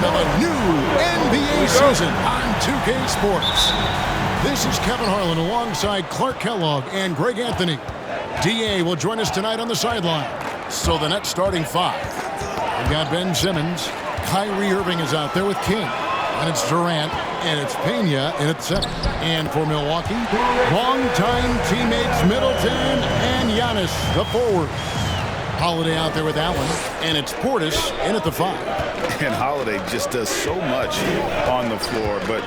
start of a new NBA season on 2K Sports. This is Kevin Harlan alongside Clark Kellogg and Greg Anthony. DA will join us tonight on the sideline. So the Nets starting five. We've got Ben Simmons. Kyrie Irving is out there with King. And it's Durant. And it's Pena in at center. And for Milwaukee, longtime teammates Middleton and Giannis, the forward. Holiday out there with Allen. And it's Portis in at the five. And Holiday just does so much on the floor. But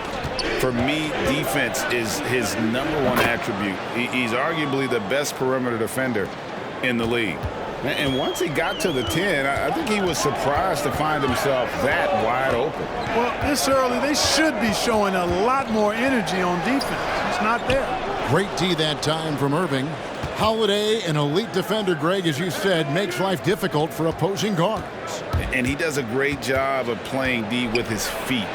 for me, defense is his number one attribute. He's arguably the best perimeter defender in the league. And once he got to the 10, I think he was surprised to find himself that wide open. Well, this early, they should be showing a lot more energy on defense. It's not there. Great D that time from Irving. Holiday, an elite defender, Greg, as you said, makes life difficult for opposing guards. And he does a great job of playing D with his feet.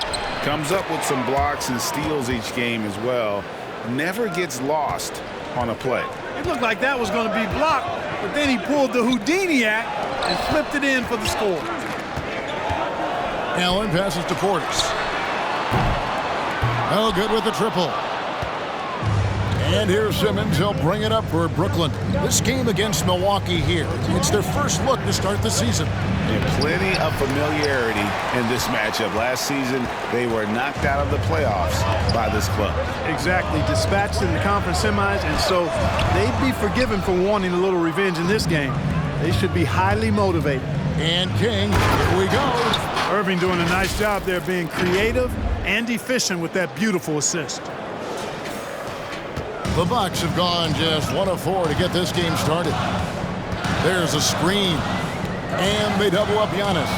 Comes up with some blocks and steals each game as well. Never gets lost on a play. It looked like that was going to be blocked, but then he pulled the Houdini act and flipped it in for the score. Allen passes to Portis. Oh, good with the triple. And here's Simmons. He'll bring it up for Brooklyn. This game against Milwaukee here, it's their first look to start the season. And plenty of familiarity in this matchup. Last season, they were knocked out of the playoffs by this club. Exactly. Dispatched in the conference semis, and so they'd be forgiven for wanting a little revenge in this game. They should be highly motivated. And King, here we go. Irving doing a nice job there being creative and efficient with that beautiful assist. The Bucks have gone just 1 of 4 to get this game started. There's a screen. And they double up Giannis.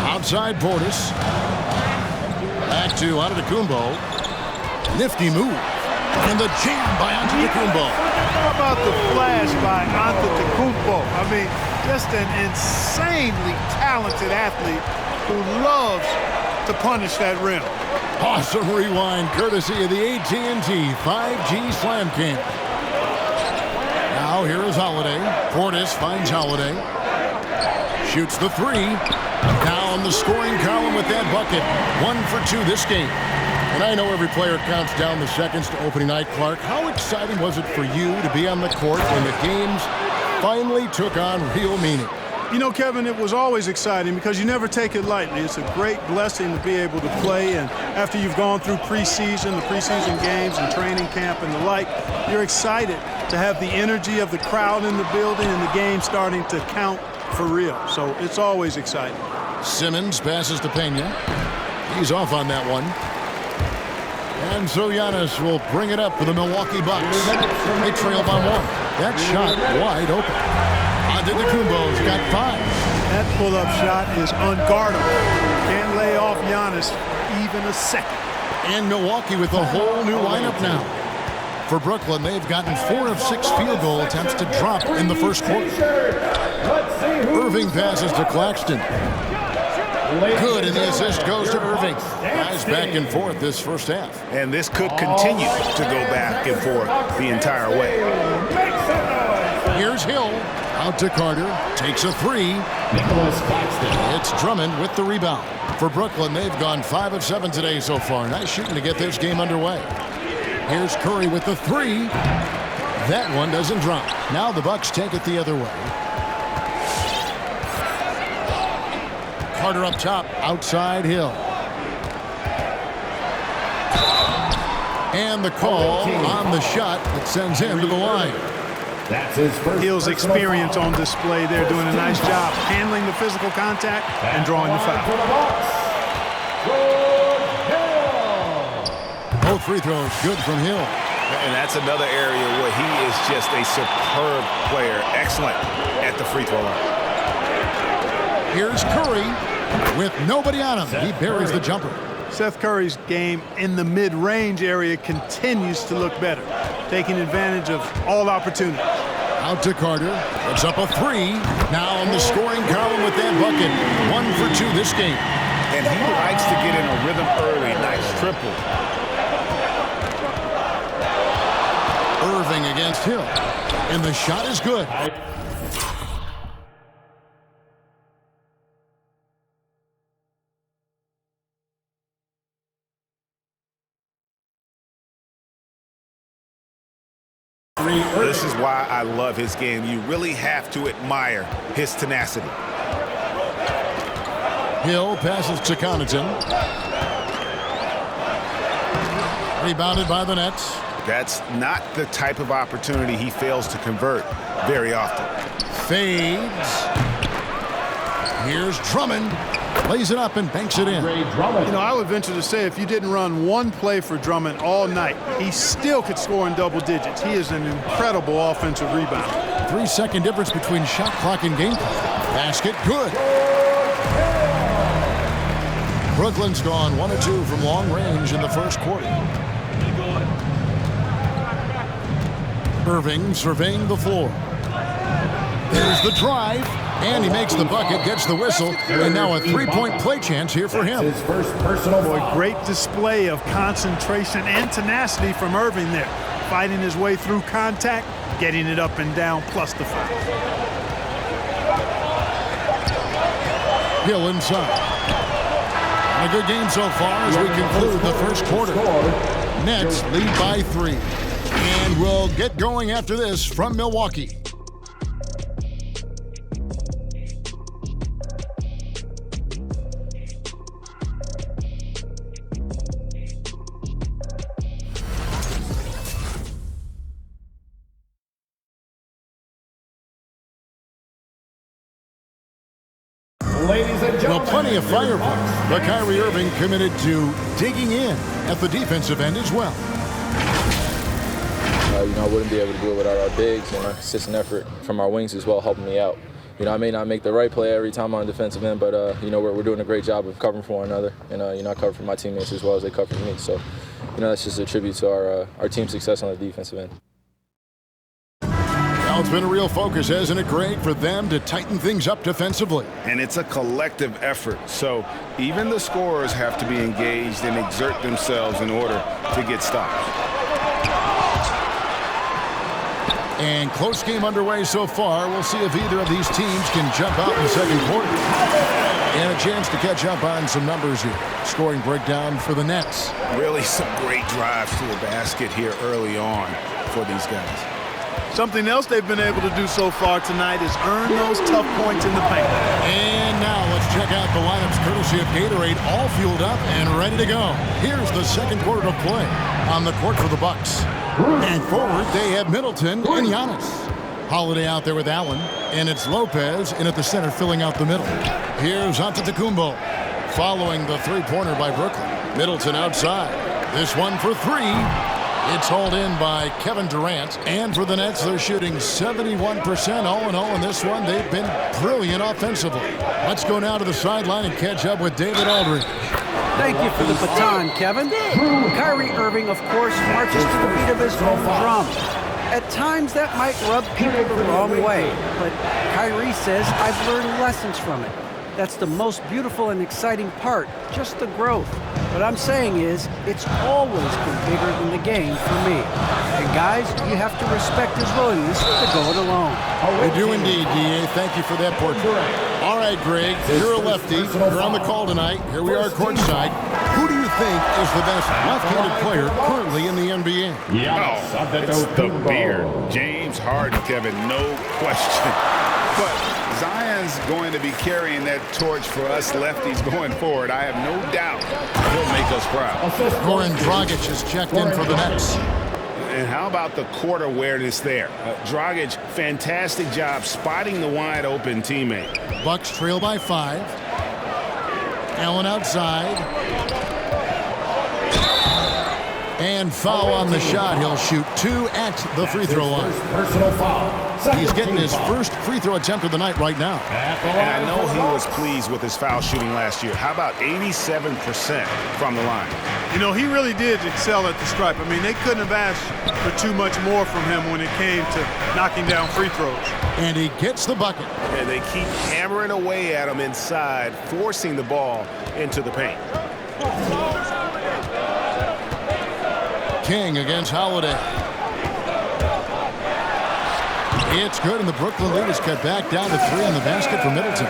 Outside Portis. Back to Antetokounmpo. Nifty move. And the jam by Antetokounmpo. How about the flash by Antetokounmpo? I mean, just an insanely talented athlete who loves to punish that rim. Awesome rewind courtesy of the AT&T 5G Slam Camp. Now here is Holiday. Portis finds Holiday. Shoots the three. Down the scoring column with that bucket. 1 for 2 this game. And I know every player counts down the seconds to opening night, Clark. How exciting was it for you to be on the court when the games finally took on real meaning? You know, Kevin, it was always exciting because you never take it lightly. It's a great blessing to be able to play, and after you've gone through preseason, the preseason games and training camp and the like, you're excited to have the energy of the crowd in the building and the game starting to count for real. So it's always exciting. Simmons passes to Pena. He's off on that one. And so Giannis will bring it up for the Milwaukee Bucks. They trail by 1. That shot wide open. Antetokounmpo's got 5. That pull-up shot is unguardable. Can't lay off Giannis even a second. And Milwaukee with a whole new lineup now. For Brooklyn, they've gotten 4 of 6 field goal attempts to drop in the first quarter. Irving passes to Claxton. Good, and the assist goes to Irving. Guys back and forth this first half. And this could continue to go back and forth the entire way. Here's Hill. Out to Carter. Takes a 3. It's Drummond with the rebound. For Brooklyn, they've gone 5 of 7 today so far. Nice shooting to get this game underway. Here's Curry with the 3. That one doesn't drop. Now the Bucks take it the other way. Carter up top. Outside Hill. And the call on the shot that sends him to the line. That's his first. Hill's experience on display there, doing a nice job handling the physical contact and drawing the foul. Both free throws good from Hill. And that's another area where he is just a superb player. Excellent at the free throw line. Here's Curry with nobody on him. He buries the jumper. Seth Curry's game in the mid-range area continues to look better, taking advantage of all opportunities. Out to Carter. Puts up a 3. Now in the scoring column with that bucket. 1 for 2 this game. And he likes to get in a rhythm early. Nice triple. Irving against Hill. And the shot is good. This is why I love his game. You really have to admire his tenacity. Hill passes to Connaughton. Rebounded by the Nets. That's not the type of opportunity he fails to convert very often. Fades. Here's Drummond. Lays it up and banks it in. You know, I would venture to say if you didn't run one play for Drummond all night, he still could score in double digits. He is an incredible offensive rebounder. 3-second difference between shot clock and game clock. Basket, good. Brooklyn's gone 1 of 2 from long range in the first quarter. Irving surveying the floor. There's the drive, and he makes the bucket, gets the whistle, and now a three-point play chance here for him. His first personal Boy, great display of concentration and tenacity from Irving there. Fighting his way through contact, getting it up and down, plus the foul. Hill inside. A good game so far as we conclude the first quarter. Nets lead by 3. And we'll get going after this from Milwaukee. Ladies and gentlemen. Well, plenty of firepower, but Kyrie Irving committed to digging in at the defensive end as well. I wouldn't be able to do it without our bigs and our consistent effort from our wings as well, helping me out. I may not make the right play every time on the defensive end, but we're doing a great job of covering for one another, and I cover for my teammates as well as they cover for me. So, that's just a tribute to our team's success on the defensive end. Well, it's been a real focus, hasn't it, Greg, for them to tighten things up defensively? And it's a collective effort. So even the scorers have to be engaged and exert themselves in order to get stops. And close game underway so far. We'll see if either of these teams can jump out in the second quarter. And a chance to catch up on some numbers here. Scoring breakdown for the Nets. Really some great drives to the basket here early on for these guys. Something else they've been able to do so far tonight is earn those tough points in the paint. And now let's check out the lineups courtesy of Gatorade, all fueled up and ready to go. Here's the second quarter of play on the court for the Bucks. And forward, they have Middleton and Giannis. Holiday out there with Allen, and it's Lopez in at the center filling out the middle. Here's Antetokounmpo following the three-pointer by Brooklyn. Middleton outside. This one for 3. It's hauled in by Kevin Durant. And for the Nets, they're shooting 71% all in all in this one. They've been brilliant offensively. Let's go now to the sideline and catch up with David Aldridge. Thank you for the baton, Kevin. Kyrie Irving, of course, marches to the beat of his own drum. At times, that might rub people the wrong way, but Kyrie says, I've learned lessons from it. That's the most beautiful and exciting part, just the growth. What I'm saying is, it's always been bigger than the game for me. And guys, you have to respect his willingness to go it alone. We do indeed, D.A. Thank you for that portrait. All right, Greg, you're a lefty. You're on the call tonight. Here we are courtside. Who do you think is the best left-handed player currently in the NBA? Oh, it's the beard. James Harden, Kevin, no question. But Zion's going to be carrying that torch for us lefties going forward. I have no doubt he'll make us proud. Goran Dragic has checked in for the Nets. And how about the court awareness there? Dragic, fantastic job spotting the wide open teammate. Bucks trail by 5. Allen outside. And foul on the shot. He'll shoot 2 at the free throw line. Personal foul. He's getting his first free throw attempt of the night right now. And I know he was pleased with his foul shooting last year. How about 87% from the line? You know, he really did excel at the stripe. I mean, they couldn't have asked for too much more from him when it came to knocking down free throws. And he gets the bucket. And they keep hammering away at him inside, forcing the ball into the paint. King against Holiday. It's good, and the Brooklyn lead is cut back down to 3 in the basket for Middleton.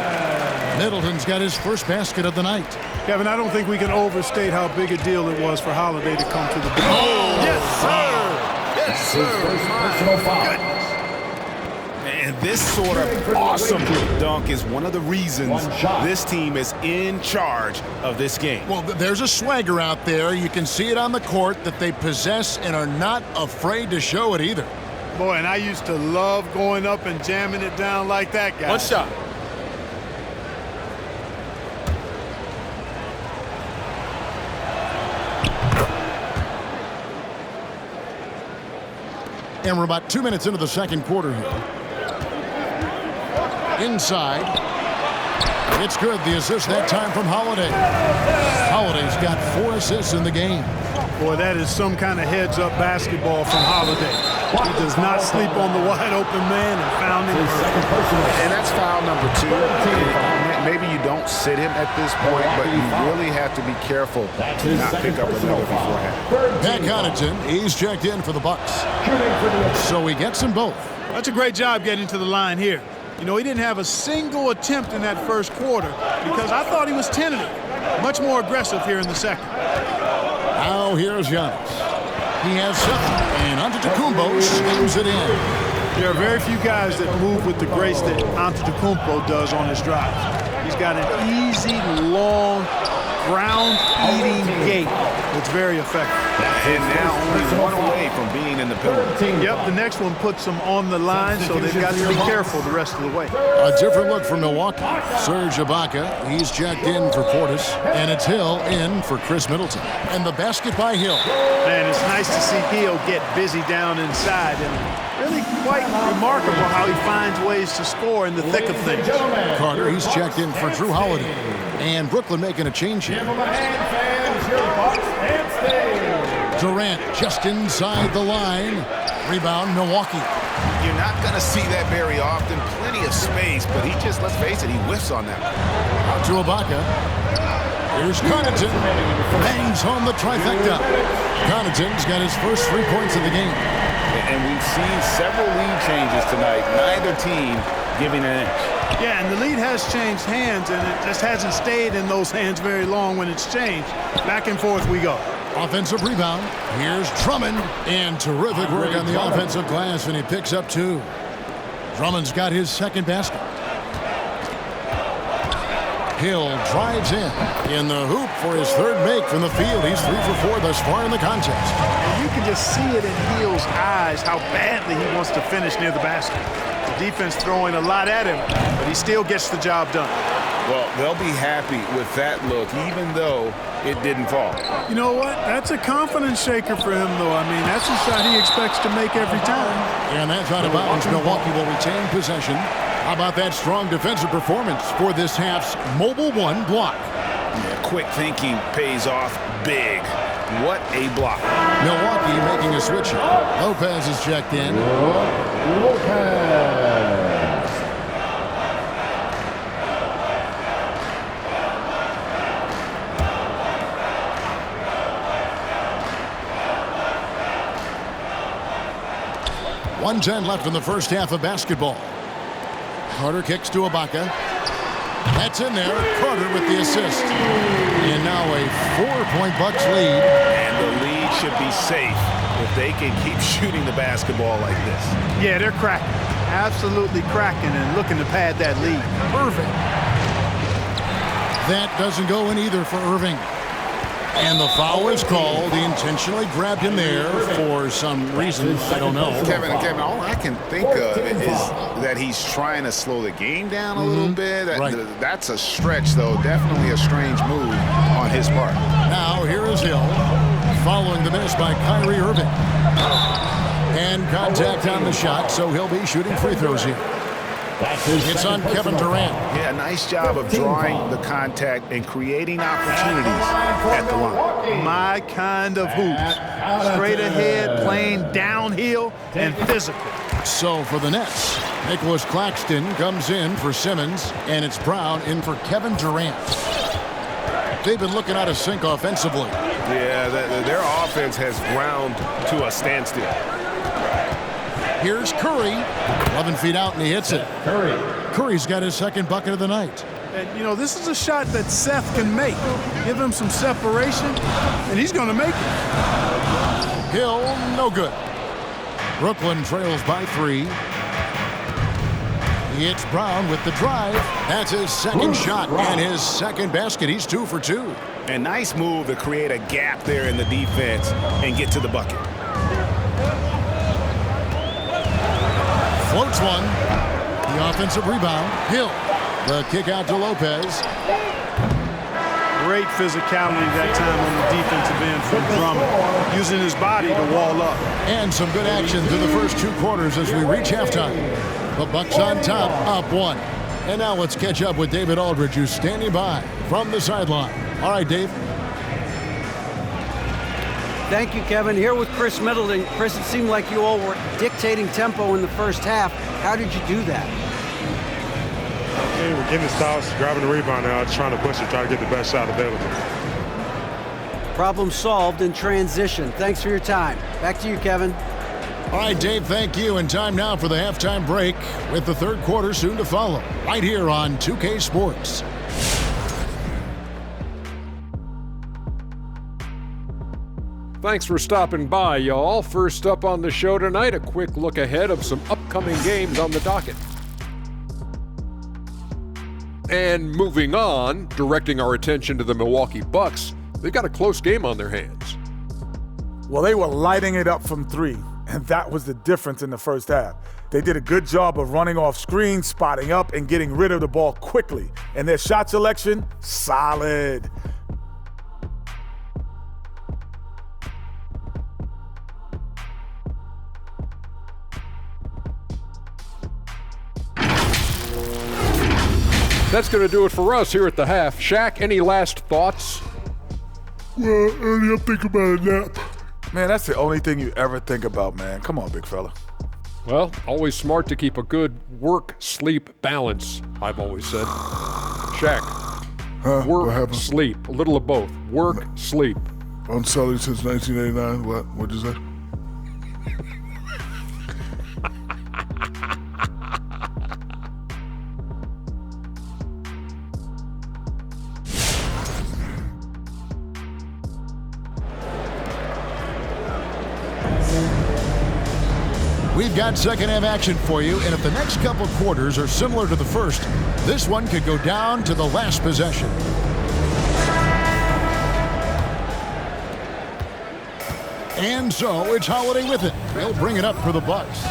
Middleton's got his first basket of the night. Kevin, I don't think we can overstate how big a deal it was for Holiday to come to the bench. Oh, yes, sir! Yes, His first personal foul. And this sort of awesome dunk is one of the reasons this team is in charge of this game. Well, there's a swagger out there. You can see it on the court that they possess and are not afraid to show it either. Boy, and I used to love going up and jamming it down like that guy. One shot. And we're about 2 minutes into the second quarter here. Inside. It's good. The assist that time from Holiday. Holiday's got 4 assists in the game. Boy, that is some kind of heads-up basketball from Holiday. He does not sleep on the wide-open man and found him. And that's foul number 2. Maybe you don't sit him at this point, but you really have to be careful to not pick up another beforehand. Pat Connaughton, he's checked in for the Bucks. So he gets them both. That's a great job getting to the line here. You know, he didn't have a single attempt in that first quarter because I thought he was tentative. Much more aggressive here in the second. Now here's Giannis. He has 7, and Antetokounmpo slams it in. There are very few guys that move with the grace that Antetokounmpo does on his drives. He's got an easy, long, ground-eating gait that's very effective. And now only one away from being in the penalty. Yep, the next one puts them on the line, so they've got to be careful the rest of the way. A different look from Milwaukee. Serge Ibaka, he's checked in for Portis, and it's Hill in for Chris Middleton. And the basket by Hill. Man, it's nice to see Hill get busy down inside, and really quite remarkable how he finds ways to score in the thick of things. Carter, he's checked in for Drew Holiday. And Brooklyn making a change here. Durant just inside the line. Rebound, Milwaukee. You're not going to see that very often. Plenty of space, but he just, let's face it, he whiffs on that. Out to Ibaka. Here's Connaughton. Bangs home the trifecta. Connaughton's got his first 3 points of the game. And we've seen several lead changes tonight. Neither team giving an inch. Yeah, and the lead has changed hands, and it just hasn't stayed in those hands very long when it's changed. Back and forth we go. Offensive rebound. Here's Drummond. And terrific work on the offensive glass, and he picks up 2. Drummond's got his second basket. Hill drives in the hoop for his third make from the field. He's 3 for 4 thus far in the contest. And you can just see it in Hill's eyes how badly he wants to finish near the basket. The defense throwing a lot at him, but he still gets the job done. Well, they'll be happy with that look, even though it didn't fall. You know what? That's a confidence shaker for him, though. I mean, that's a shot he expects to make every time. And that's out of bounds. Milwaukee will retain possession. How about that strong defensive performance for this half's Mobile One block? Yeah, quick thinking pays off big. What a block. Milwaukee making a switch here. Lopez is checked in. .110 left in the first half of basketball. Carter kicks to Ibaka. That's in there. Carter with the assist. And now a 4-point Bucks lead. And the lead should be safe if they can keep shooting the basketball like this. Yeah, they're cracking. Absolutely cracking and looking to pad that lead. Irving. That doesn't go in either for Irving. And the foul is called. He intentionally grabbed him there for some reason. I don't know. Kevin, all I can think of is that he's trying to slow the game down a little bit. That's a stretch, though. Definitely a strange move on his part. Now here is Hill, following the miss by Kyrie Irving. And contact on the shot, so he'll be shooting free throws here. It's on Kevin Durant. Yeah, nice job of drawing the contact and creating opportunities at the line. My kind of hoops. Straight ahead, playing downhill, and physical. So for the Nets, Nicholas Claxton comes in for Simmons, and it's Brown in for Kevin Durant. They've been looking out of sync offensively. Yeah, their offense has ground to a standstill. Here's Curry, 11 feet out, and he hits it. Curry's got his second bucket of the night. And, you know, this is a shot that Seth can make. Give him some separation, and he's going to make it. Hill, no good. Brooklyn trails by 3. It's Brown with the drive. That's his second shot and his second basket. He's 2 for 2. A nice move to create a gap there in the defense and get to the bucket. Floats one. The offensive rebound. Hill. The kick out to Lopez. Great physicality that time on the defensive end from Drummond, using his body to wall up. And some good action through the first 2 quarters as we reach halftime. The Bucks on top, up 1. And now let's catch up with David Aldridge, who's standing by from the sideline. All right, Dave. Thank you, Kevin. Here with Chris Middleton. Chris, it seemed like you all were dictating tempo in the first half. How did you do that? Okay, we're getting the stops, grabbing the rebound now, trying to push it, try to get the best shot available. Problem solved in transition. Thanks for your time. Back to you, Kevin. All right, Dave, thank you. And time now for the halftime break with the third quarter soon to follow right here on 2K Sports. Thanks for stopping by, y'all. First up on the show tonight, a quick look ahead of some upcoming games on the docket. And moving on, directing our attention to the Milwaukee Bucks, they've got a close game on their hands. Well, they were lighting it up from 3, and that was the difference in the first half. They did a good job of running off screens, spotting up, and getting rid of the ball quickly. And their shot selection, solid. That's going to do it for us here at the half. Shaq, any last thoughts? Well, early I'm thinking about a nap. Man, that's the only thing you ever think about, man. Come on, big fella. Well, always smart to keep a good work-sleep balance, I've always said. Shaq, work, sleep, a little of both. Work, sleep. On Sully since 1989. What'd you say? We've got second half action for you, and if the next couple quarters are similar to the first, this one could go down to the last possession. And so it's Holiday with it. They'll bring it up for the Bucks.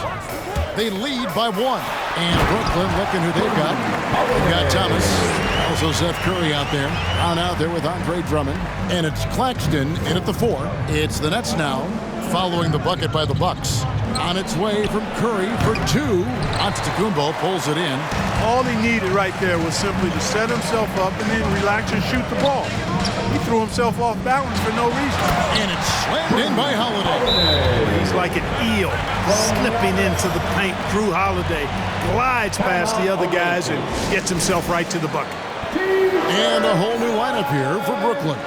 They lead by 1. And Brooklyn looking who they've got. They've got Thomas. Also Seth Curry out there. Brown out there with Andre Drummond. And it's Claxton in at the 4. It's the Nets now, following the bucket by the Bucks. On its way from Curry for 2. Antetokounmpo pulls it in. All he needed right there was simply to set himself up and then relax and shoot the ball. He threw himself off balance for no reason. And it's slammed in by Holiday. He's like an eel slipping into the paint. Drew Holiday glides past the other guys and gets himself right to the bucket. And a whole new lineup here for Brooklyn.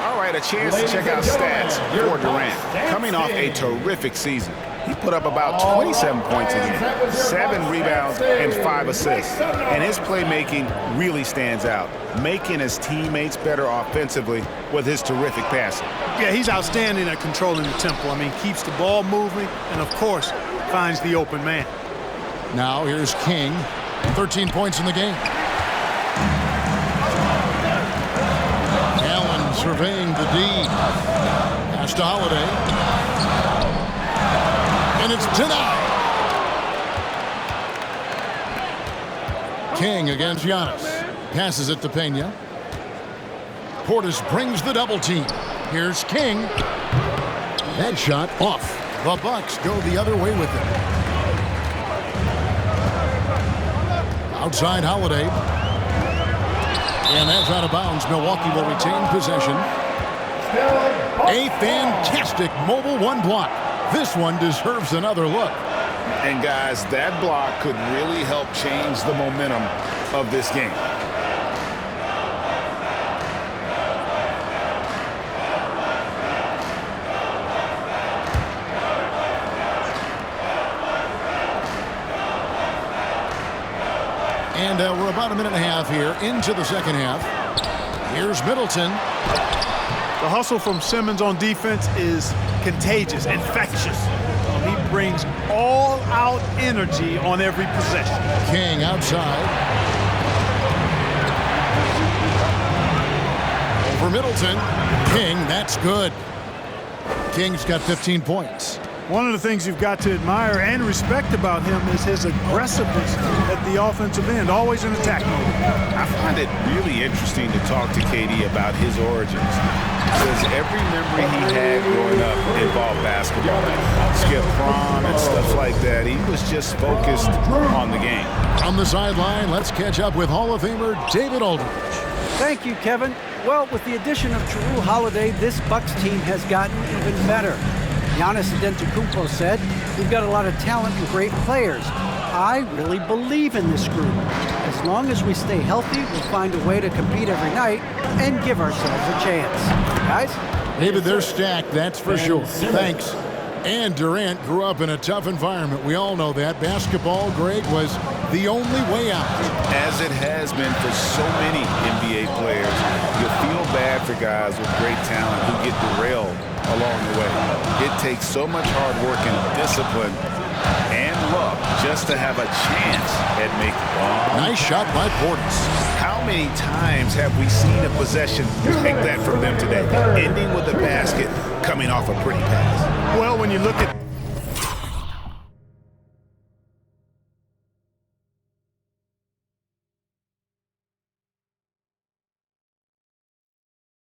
All right, a chance to check out stats for Durant. Coming off a terrific season. He put up about 27 points a game, 7 rebounds, and 5 assists. And his playmaking really stands out, making his teammates better offensively with his terrific passing. Yeah, he's outstanding at controlling the tempo. I mean, keeps the ball moving and, of course, finds the open man. Now here's King, 13 points in the game. Allen surveying the D. Pass to Holiday. And it's denied. King against Giannis. Passes it to Pena. Portis brings the double team. Here's King. That shot off. The Bucks go the other way with it. Outside Holiday. And that's out of bounds. Milwaukee will retain possession. A fantastic mobile 1 block. This one deserves another look. And guys, that block could really help change the momentum of this game. And we're about a minute and a half here into the second half. Here's Middleton. The hustle from Simmons on defense is contagious, infectious. He brings all-out energy on every possession. King outside. Over Middleton. King, that's good. King's got 15 points. One of the things you've got to admire and respect about him is his aggressiveness at the offensive end, always in attack mode. I find it really interesting to talk to KD about his origins, because every memory he had growing up involved basketball. Skip prom and stuff like that. He was just focused on the game. On the sideline, let's catch up with Hall of Famer David Aldridge. Thank you, Kevin. Well, with the addition of Jrue Holiday, this Bucks team has gotten even better. Giannis Antetokounmpo said, "We've got a lot of talent and great players. I really believe in this group. As long as we stay healthy, we'll find a way to compete every night and give ourselves a chance." Guys? David, they're stacked, that's for sure. Thanks. And Durant grew up in a tough environment. We all know that. Basketball, Greg, was the only way out. As it has been for so many NBA players, you feel bad for guys with great talent who get derailed along the way. It takes so much hard work and discipline and luck just to have a chance at making it. Nice shot by Portis. How many times have we seen a possession like that from them today, ending with a basket coming off a pretty pass? Well, when you look at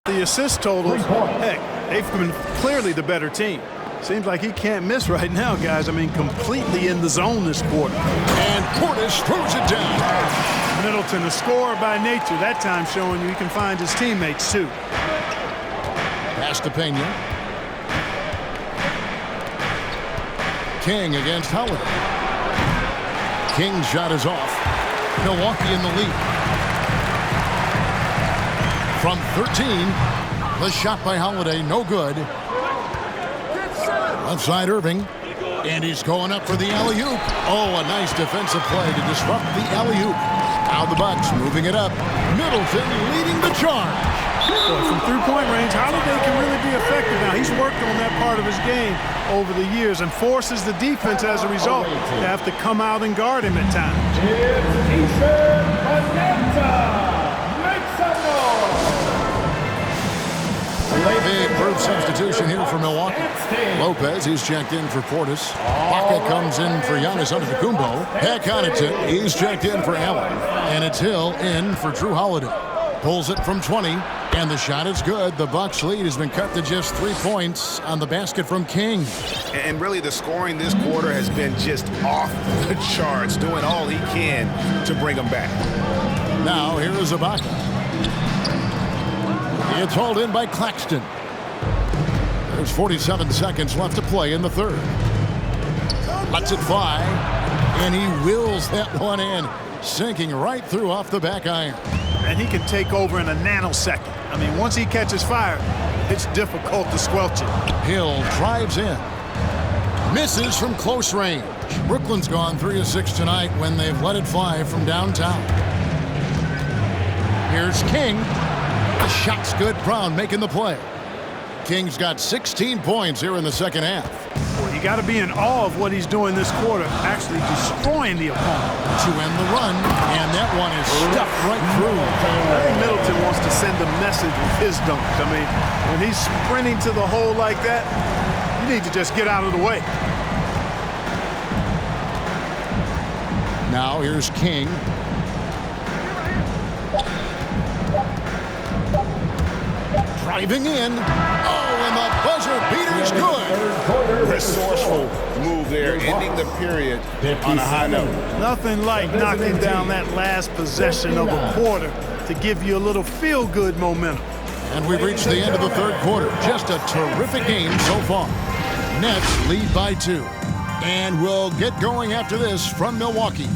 the assist totals, heck, they've been clearly the better team. Seems like he can't miss right now, guys. I mean, completely in the zone this quarter. And Portis throws it down. Middleton, a scorer by nature, that time showing you he can find his teammates, too. Pass to Pena. King against Holiday. King's shot is off. Milwaukee in the lead. From 13, the shot by Holiday, no good. Left side Irving, and he's going up for the alley-oop. Oh, a nice defensive play to disrupt the alley-oop. Now the Bucks moving it up. Middleton leading the charge. Boy, from three-point range, Holiday can really be effective now. He's worked on that part of his game over the years and forces the defense as a result to have to come out and guard him at times. Big proof substitution here for Milwaukee. Lopez, he's checked in for Portis. Baca comes in for Giannis Antetokounmpo. Connaughton, he's checked in for Allen. And it's Hill in for Jrue Holiday. Pulls it from 20, and the shot is good. The Bucks lead has been cut to just 3 points on the basket from King. And really, the scoring this quarter has been just off the charts, doing all he can to bring them back. Now, here is Ibaka. It's hauled in by Claxton. There's 47 seconds left to play in the third. Lets it fly, and he wills that one in, sinking right through off the back iron. And he can take over in a nanosecond. I mean, once he catches fire, it's difficult to squelch it. Hill drives in. Misses from close range. Brooklyn's gone 3 of 6 tonight when they've let it fly from downtown. Here's King. The shot's good. Brown making the play. King's got 16 points here in the second half. Well, you got to be in awe of what he's doing this quarter, actually destroying the opponent. To end the run, and that one is stuffed right through. I think Middleton wants to send a message with his dunk. I mean, when he's sprinting to the hole like that, you need to just get out of the way. Now here's King. Driving in. Oh, and the buzzer beater's good. Resourceful move there, ending the period on a high note. Nothing like knocking down that last possession of a quarter to give you a little feel-good momentum. And we've reached the end of the third quarter. Just a terrific game so far. Nets lead by 2. And we'll get going after this from Milwaukee.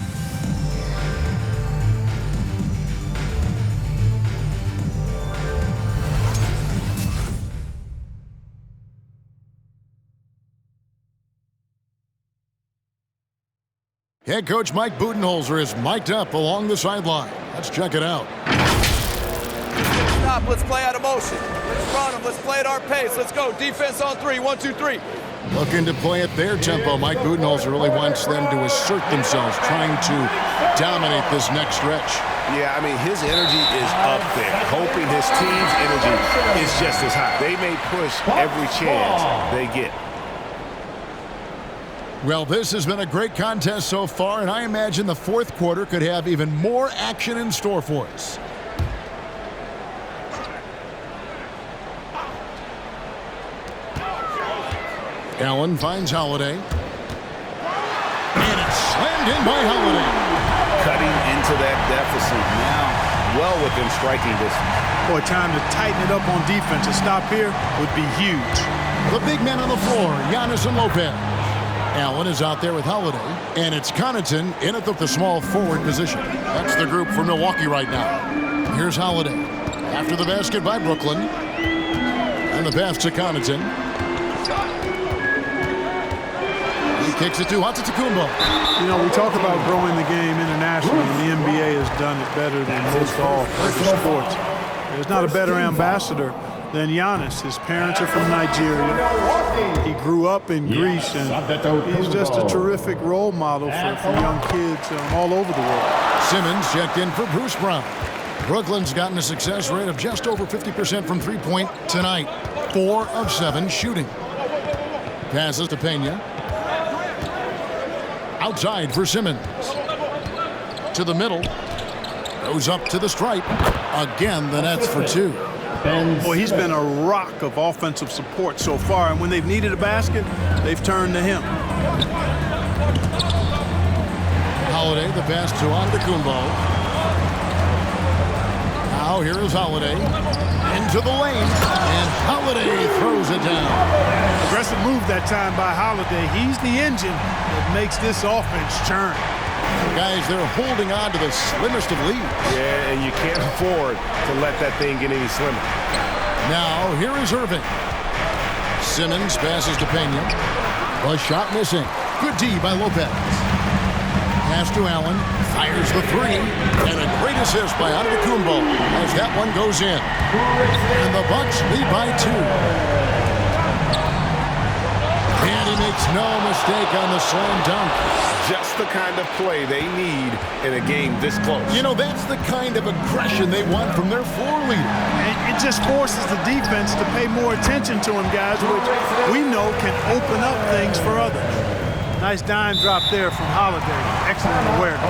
Head coach Mike Budenholzer is mic'd up along the sideline. Let's check it out. Stop, let's play out of motion. Let's run them, let's play at our pace. Let's go, defense on 3, 1, 2, 3. Looking to play at their tempo. Mike Budenholzer really wants them to assert themselves, trying to dominate this next stretch. Yeah, I mean, his energy is up there, hoping his team's energy is just as high. They may push every chance they get. Well, this has been a great contest so far, and I imagine the fourth quarter could have even more action in store for us. Allen finds Holiday. And it's slammed in by Holiday. Cutting into that deficit now, well within striking distance. Boy, time to tighten it up on defense. A stop here would be huge. The big men on the floor, Giannis and Lopez. Allen is out there with Holiday, and it's Connaughton in at the small forward position. That's the group for Milwaukee right now. Here's Holiday. After the basket by Brooklyn. And the pass to Connaughton. He kicks it to Antetokounmpo. You know, we talk about growing the game internationally, and the NBA has done it better than most all other sports. There's not a better ambassador than Giannis. His parents are from Nigeria. He grew up in Greece, and he's just a terrific role model for young kids all over the world. Simmons checked in for Bruce Brown. Brooklyn's gotten a success rate of just over 50% from three-point tonight. 4 of 7 shooting. Passes to Pena. Outside for Simmons. To the middle. Goes up to the stripe. Again, the Nets for 2. Boy, he's been a rock of offensive support so far, and when they've needed a basket, they've turned to him. Holiday, the pass to Antetokounmpo. Now here is Holiday. Into the lane, and Holiday throws it down. Aggressive move that time by Holiday. He's the engine that makes this offense churn. Guys, they're holding on to the slimmest of leads. Yeah, and you can't afford to let that thing get any slimmer. Now, here is Irving. Simmons passes to Pena. A shot missing. Good D by Lopez. Pass to Allen. Fires the three. And a great assist by Antetokounmpo as that one goes in. And the Bucks lead by 2. And he makes no mistake on the slam dunk. Just the kind of play they need in a game this close. You know, that's the kind of aggression they want from their floor leader. It just forces the defense to pay more attention to him, guys, which we know can open up things for others. Nice dime drop there from Holiday. Excellent awareness.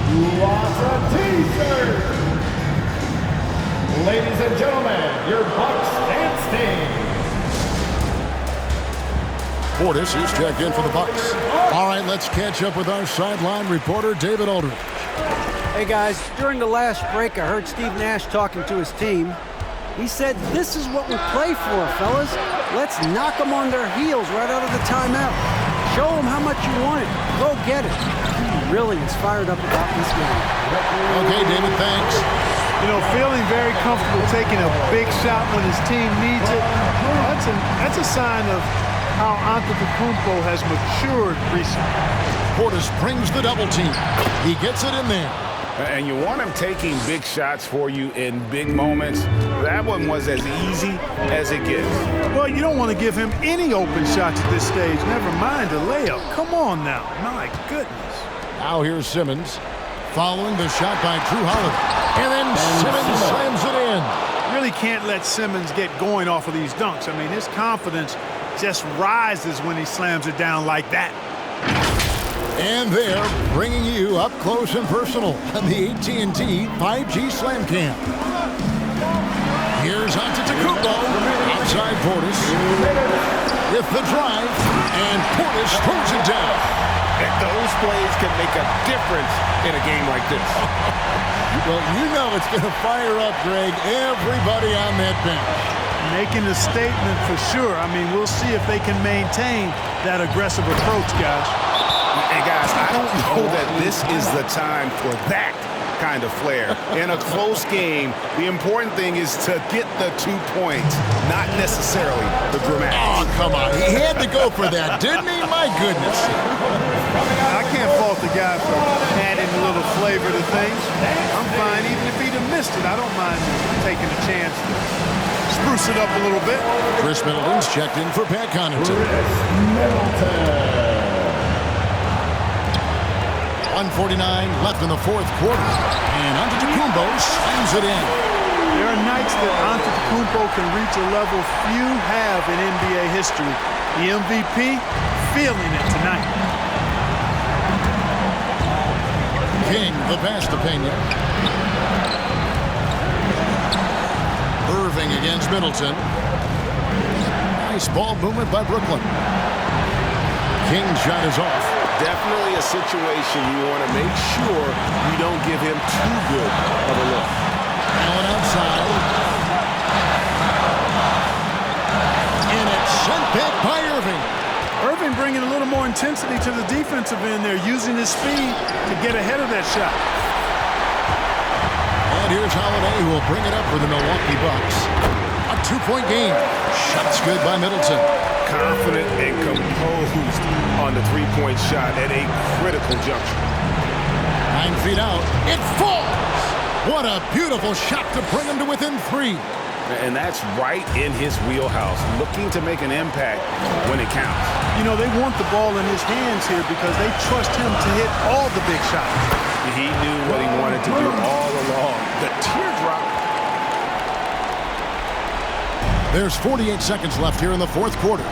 Who wants a t-shirt? Ladies and gentlemen, your Bucks dance team. Portis is checked in for the Bucks. All right, let's catch up with our sideline reporter, David Aldridge. Hey, guys, during the last break, I heard Steve Nash talking to his team. He said, this is what we play for, fellas. Let's knock them on their heels right out of the timeout. Show them how much you want it. Go get it. He really is fired up about this game. Okay, David, thanks. You know, feeling very comfortable taking a big shot when his team needs it. That's a sign of how Antetokounmpo has matured recently. Portis brings the double team. He gets it in there. And you want him taking big shots for you in big moments. That one was as easy as it gets. Well, you don't want to give him any open shots at this stage. Never mind a layup. Come on now. My goodness. Now here's Simmons. Following the shot by Drew Holiday. And then Simmons slams it in. Really can't let Simmons get going off of these dunks. I mean, his confidence just rises when he slams it down like that. And they're bringing you up close and personal on the AT&T 5G Slam Cam. Here's Antetokounmpo. Outside Portis. With the drive. And Portis throws it down. And those plays can make a difference in a game like this. Well, you know it's going to fire up, Greg, everybody on that bench. Making a statement for sure. I mean, we'll see if they can maintain that aggressive approach, guys. Hey, guys, I don't know that this is the time for that kind of flair. In a close game, the important thing is to get the 2 points, not necessarily the dramatics. Oh, come on. He had to go for that, didn't he? My goodness. I can't fault the guy for adding a little flavor to things. I'm fine even if he'd have missed it, I don't mind taking a chance to spruce it up a little bit. Chris Middleton's checked in for Pat Connaughton. 1:49 left in the fourth quarter. And Antetokounmpo slams it in. There are nights that Antetokounmpo can reach a level few have in NBA history. The MVP feeling it tonight. King, the pass to Pena. Irving against Middleton. Nice ball movement by Brooklyn. King's shot is off. Definitely a situation you want to make sure you don't give him too good of a look. Allen outside. And it's sent back by Irving. Irving bringing a little more intensity to the defensive end there, using his speed to get ahead of that shot. And here's Holiday, who will bring it up for the Milwaukee Bucks. A two-point game. Shot's good by Middleton. Confident and composed on the three-point shot at a critical juncture. 9 feet out. It falls! What a beautiful shot to bring him to within 3. And that's right in his wheelhouse, looking to make an impact when it counts. You know, they want the ball in his hands here because they trust him to hit all the big shots. He knew what he wanted to do all along. The teardrop. There's 48 seconds left here in the fourth quarter.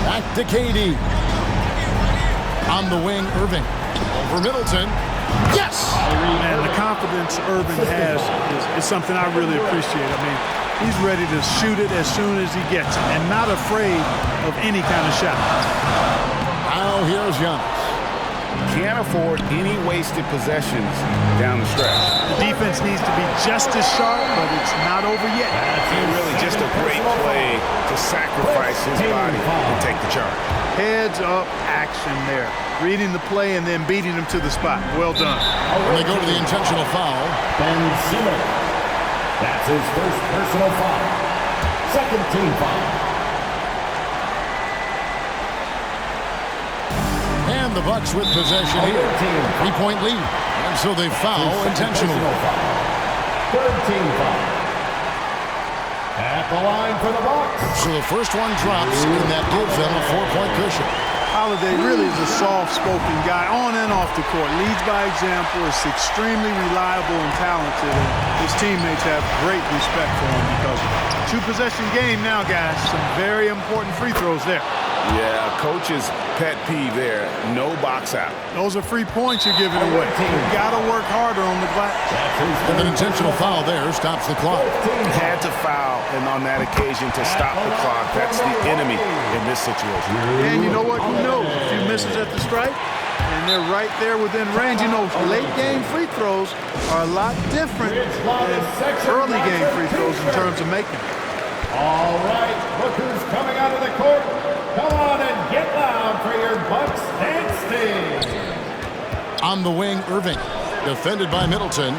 Back to KD. On the wing, Irving. Over Middleton. Yes! And the confidence Irving has is something I really appreciate. I mean, he's ready to shoot it as soon as he gets it and not afraid of any kind of shot. Now here's Giannis. Can't afford any wasted possessions down the stretch. The defense needs to be just as sharp, but it's not over yet. And really just a great play to sacrifice his body and take the charge. Heads up action there. Reading the play and then beating him to the spot. Well done. When they go to the intentional foul. Ben Simmons. That's his first personal foul. Second team foul. And the Bucks with possession here. 3-point lead. And so they foul intentionally. Third team foul. At the line for the Bucks. So the first one drops, and that gives them a 4-point cushion. Holiday really is a soft-spoken guy on and off the court. Leads by example, is extremely reliable and talented, and his teammates have great respect for him because two-possession game now, guys. Some very important free throws there. Yeah, coach's pet peeve there. No box out. Those are free points you're giving away. You've got to work harder on the glass. And an intentional foul there stops the clock. Had to foul, and on that occasion to stop the clock. That's the enemy in this situation. And you know what? Who knows? A few misses at the stripe, and they're right there within range. You know, late-game free throws are a lot different than early-game free throws in terms of making them. All right, look who's coming out of the court. Come on and get loud for your Bucks and Sting. On the wing, Irving. Defended by Middleton.